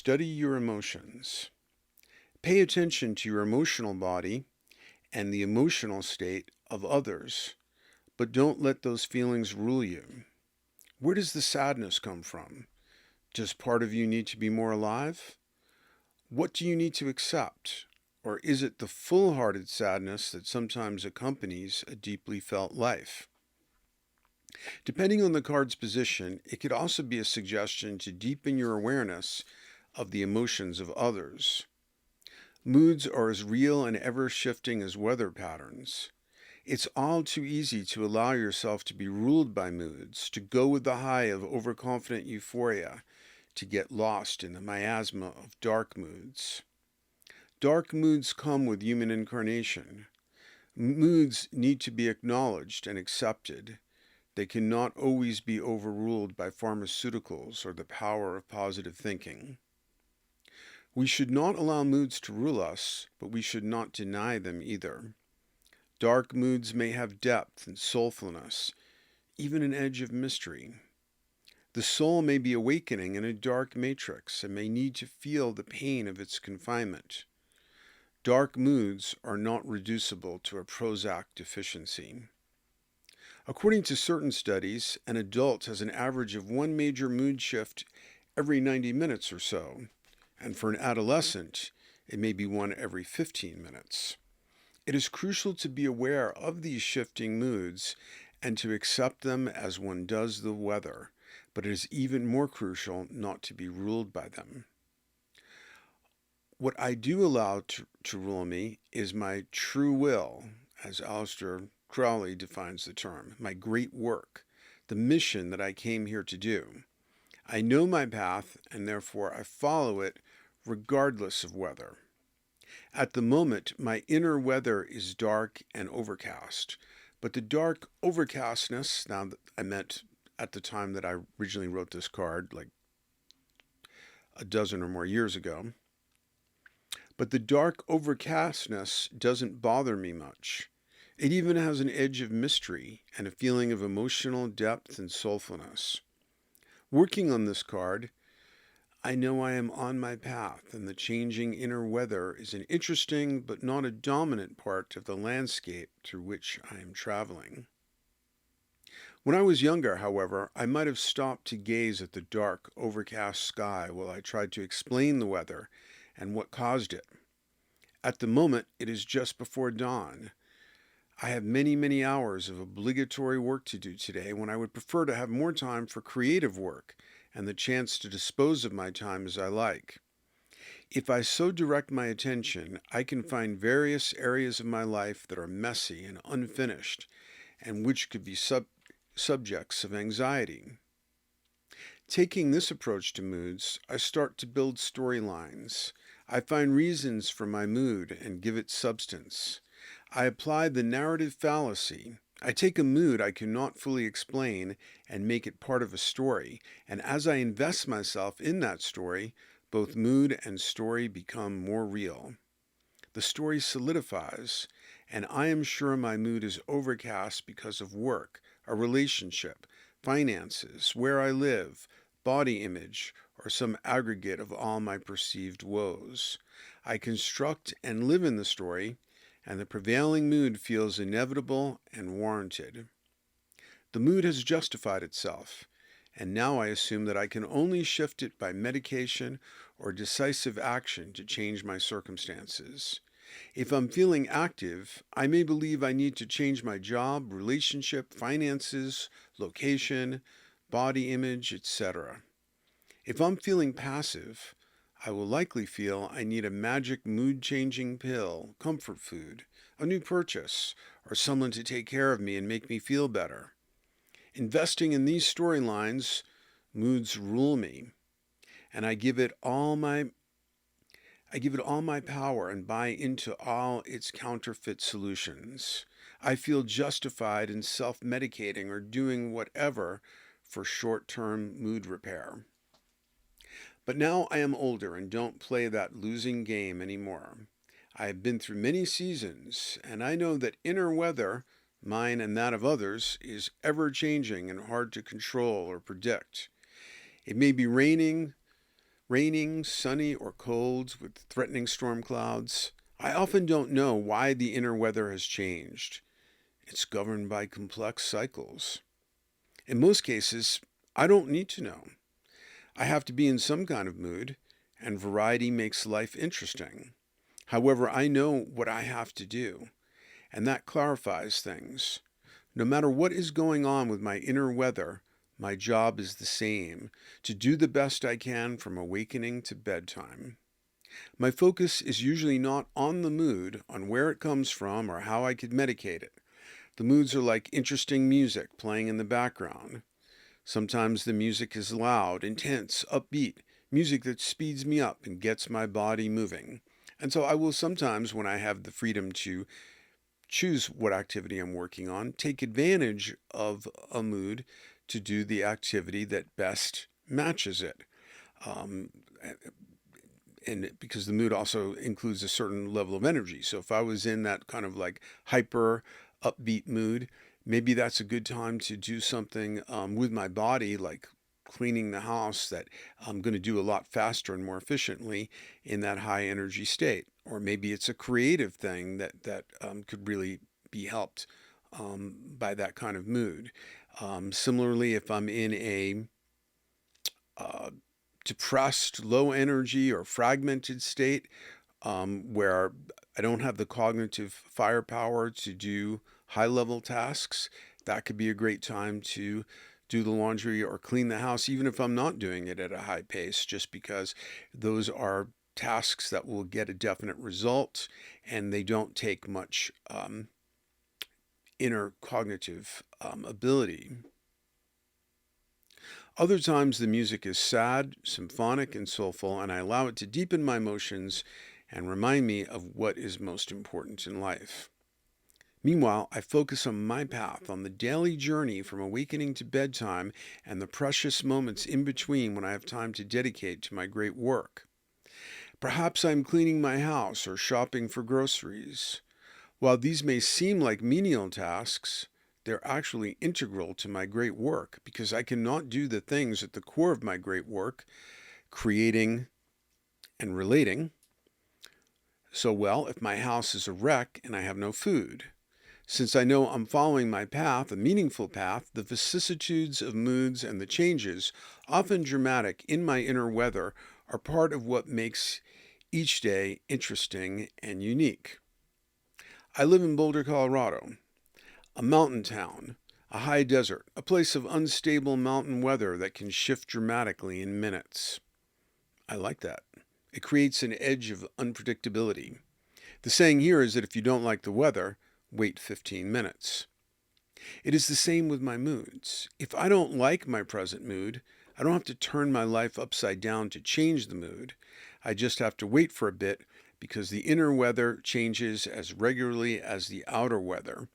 Study your emotions. Pay attention to your emotional body and the emotional state of others, but don't let those feelings rule you. Where does the sadness come from? Does part of you need to be more alive? What do you need to accept? Or is it the full hearted sadness that sometimes accompanies a deeply felt life? Depending on the card's position, it could also be a suggestion to deepen your awareness of the emotions of others. Moods are as real and ever shifting as weather patterns. It's all too easy to allow yourself to be ruled by moods, to go with the high of overconfident euphoria, to get lost in the miasma of dark moods. Dark moods come with human incarnation. Moods need to be acknowledged and accepted. They cannot always be overruled by pharmaceuticals or the power of positive thinking. We should not allow moods to rule us, but we should not deny them either. Dark moods may have depth and soulfulness, even an edge of mystery. The soul may be awakening in a dark matrix and may need to feel the pain of its confinement. Dark moods are not reducible to a Prozac deficiency. According to certain studies, an adult has an average of one major mood shift every 90 minutes or so, and for an adolescent, it may be one every 15 minutes. It is crucial to be aware of these shifting moods and to accept them as one does the weather, but it is even more crucial not to be ruled by them. What I do allow to rule me is my true will, as Aleister Crowley defines the term, my great work, the mission that I came here to do. I know my path, and therefore I follow it regardless of weather. At the moment, my inner weather is dark and overcast, but the dark overcastness, now that I meant at the time that I originally wrote this card, like a dozen or more years ago, but the dark overcastness doesn't bother me much. It even has an edge of mystery and a feeling of emotional depth and soulfulness. Working on this card, I know I am on my path, and the changing inner weather is an interesting but not a dominant part of the landscape through which I am traveling. When I was younger, however, I might have stopped to gaze at the dark, overcast sky while I tried to explain the weather and what caused it. At the moment, it is just before dawn. I have many, many hours of obligatory work to do today when I would prefer to have more time for creative work and the chance to dispose of my time as I like. If I so direct my attention, I can find various areas of my life that are messy and unfinished and which could be subjects of anxiety. Taking this approach to moods, I start to build storylines. I find reasons for my mood and give it substance. I apply the narrative fallacy. I take a mood I cannot fully explain and make it part of a story, and as I invest myself in that story, both mood and story become more real. The story solidifies, and I am sure my mood is overcast because of work, a relationship, finances, where I live, body image, or some aggregate of all my perceived woes. I construct and live in the story, and the prevailing mood feels inevitable and warranted. The mood has justified itself, and now I assume that I can only shift it by medication or decisive action to change my circumstances. If I'm feeling active, I may believe I need to change my job, relationship, finances, location, body image, etc. If I'm feeling passive, I will likely feel I need a magic mood-changing pill, comfort food, a new purchase, or someone to take care of me and make me feel better. Investing in these storylines, moods rule me, and I give it all my power and buy into all its counterfeit solutions. I feel justified in self-medicating or doing whatever for short-term mood repair. But now I am older and don't play that losing game anymore. I have been through many seasons, and I know that inner weather, mine and that of others, is ever changing and hard to control or predict. It may be raining raining, sunny, or cold with threatening storm clouds, I often don't know why the inner weather has changed. It's governed by complex cycles. In most cases, I don't need to know. I have to be in some kind of mood, and variety makes life interesting. However, I know what I have to do, and that clarifies things. No matter what is going on with my inner weather, my job is the same, to do the best I can from awakening to bedtime. My focus is usually not on the mood, on where it comes from, or how I could medicate it. The moods are like interesting music playing in the background. Sometimes the music is loud, intense, upbeat, music that speeds me up and gets my body moving. And so I will sometimes, when I have the freedom to choose what activity I'm working on, take advantage of a mood to do the activity that best matches it. Um, and because the mood also includes a certain level of energy. So if I was in that kind of like hyper upbeat mood, maybe that's a good time to do something with my body, like cleaning the house, that I'm going to do a lot faster and more efficiently in that high energy state. Or maybe it's a creative thing that could really be helped by that kind of mood. Similarly, if I'm in a uh, depressed, low energy, or fragmented state where I don't have the cognitive firepower to do high level tasks, that could be a great time to do the laundry or clean the house, even if I'm not doing it at a high pace, just because those are tasks that will get a definite result and they don't take much inner cognitive ability. Other times the music is sad, symphonic, and soulful, and I allow it to deepen my emotions and remind me of what is most important in life. Meanwhile, I focus on my path, on the daily journey from awakening to bedtime and the precious moments in between when I have time to dedicate to my great work. Perhaps I'm cleaning my house or shopping for groceries. While these may seem like menial tasks, they're actually integral to my great work because I cannot do the things at the core of my great work, creating and relating, so well if my house is a wreck and I have no food. Since I know I'm following my path, a meaningful path, the vicissitudes of moods and the changes, often dramatic, in my inner weather are part of what makes each day interesting and unique. I live in Boulder, Colorado, a mountain town, a high desert, a place of unstable mountain weather that can shift dramatically in minutes. I like that. It creates an edge of unpredictability. The saying here is that if you don't like the weather, wait 15 minutes. It is the same with my moods. If I don't like my present mood, I don't have to turn my life upside down to change the mood. I just have to wait for a bit because the inner weather changes as regularly as the outer weather.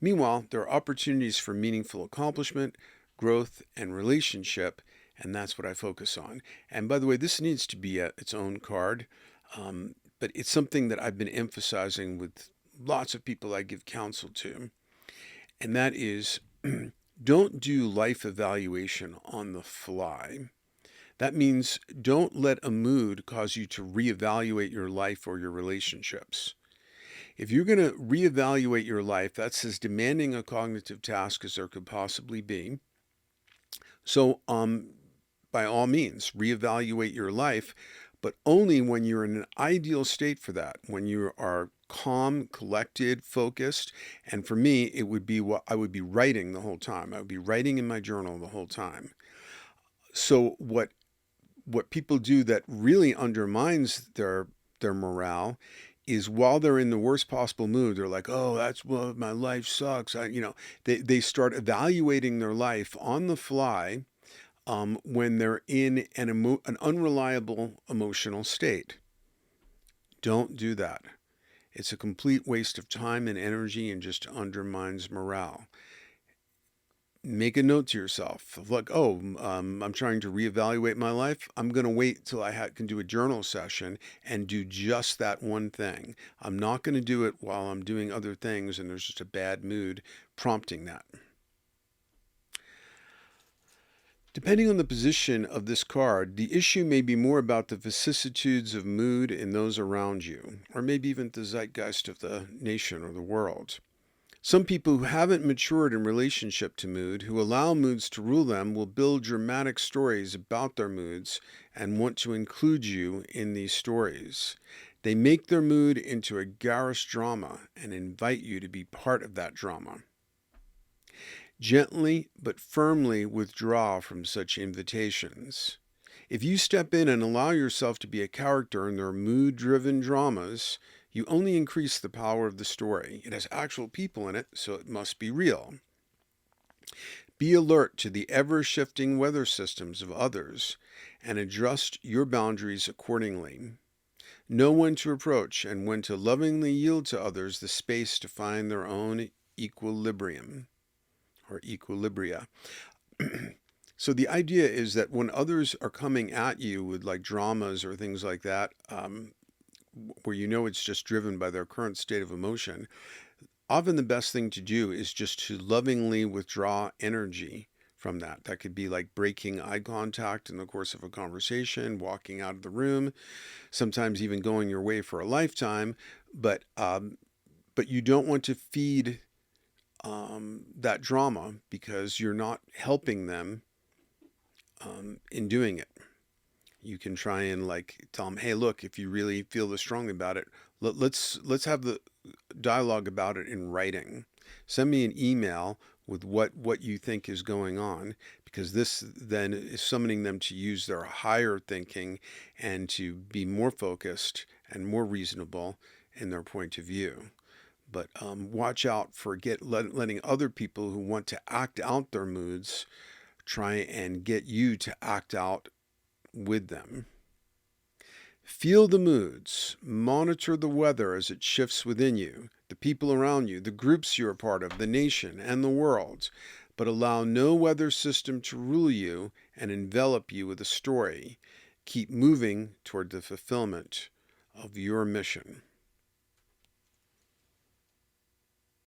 Meanwhile, there are opportunities for meaningful accomplishment, growth, and relationship, and that's what I focus on. And by the way, this needs to be its own card, but it's something that I've been emphasizing with lots of people I give counsel to, and that is don't do life evaluation on the fly. That means don't let a mood cause you to reevaluate your life or your relationships. If you're going to reevaluate your life, that's as demanding a cognitive task as there could possibly be. So, by all means, reevaluate your life, but only when you're in an ideal state for that, when you are calm, collected, focused. And for me, it would be what I would be writing the whole time. I would be writing in my journal the whole time. So what people do that really undermines their morale is while they're in the worst possible mood, they're like, oh, that's what my life sucks. They start evaluating their life on the fly when they're in an unreliable emotional state. Don't do that. It's a complete waste of time and energy and just undermines morale. Make a note to yourself of like, oh, I'm trying to reevaluate my life. I'm going to wait till I can do a journal session and do just that one thing. I'm not going to do it while I'm doing other things and there's just a bad mood prompting that. Depending on the position of this card, the issue may be more about the vicissitudes of mood in those around you, or maybe even the zeitgeist of the nation or the world. Some people who haven't matured in relationship to mood, who allow moods to rule them, will build dramatic stories about their moods and want to include you in these stories. They make their mood into a garish drama and invite you to be part of that drama. Gently but firmly withdraw from such invitations. If you step in and allow yourself to be a character in their mood-driven dramas, you only increase the power of the story. It has actual people in it, so it must be real. Be alert to the ever-shifting weather systems of others and adjust your boundaries accordingly. Know when to approach and when to lovingly yield to others the space to find their own equilibrium or equilibria. So the idea is that when others are coming at you with like dramas or things like that, where you know it's just driven by their current state of emotion, often the best thing to do is just to lovingly withdraw energy from that. That could be like breaking eye contact in the course of a conversation, walking out of the room, sometimes even going your way for a lifetime. But you don't want to feed that drama because you're not helping them in doing it. You can try and like tell them, hey, look, if you really feel this strongly about it, let's have the dialogue about it in writing. Send me an email with what you think is going on, because this then is summoning them to use their higher thinking and to be more focused and more reasonable in their point of view. But watch out for letting other people who want to act out their moods try and get you to act out with them. Feel the moods, monitor the weather as it shifts within you, the people around you, the groups you're a part of, the nation and the world, but allow no weather system to rule you and envelop you with a story. Keep moving toward the fulfillment of your mission.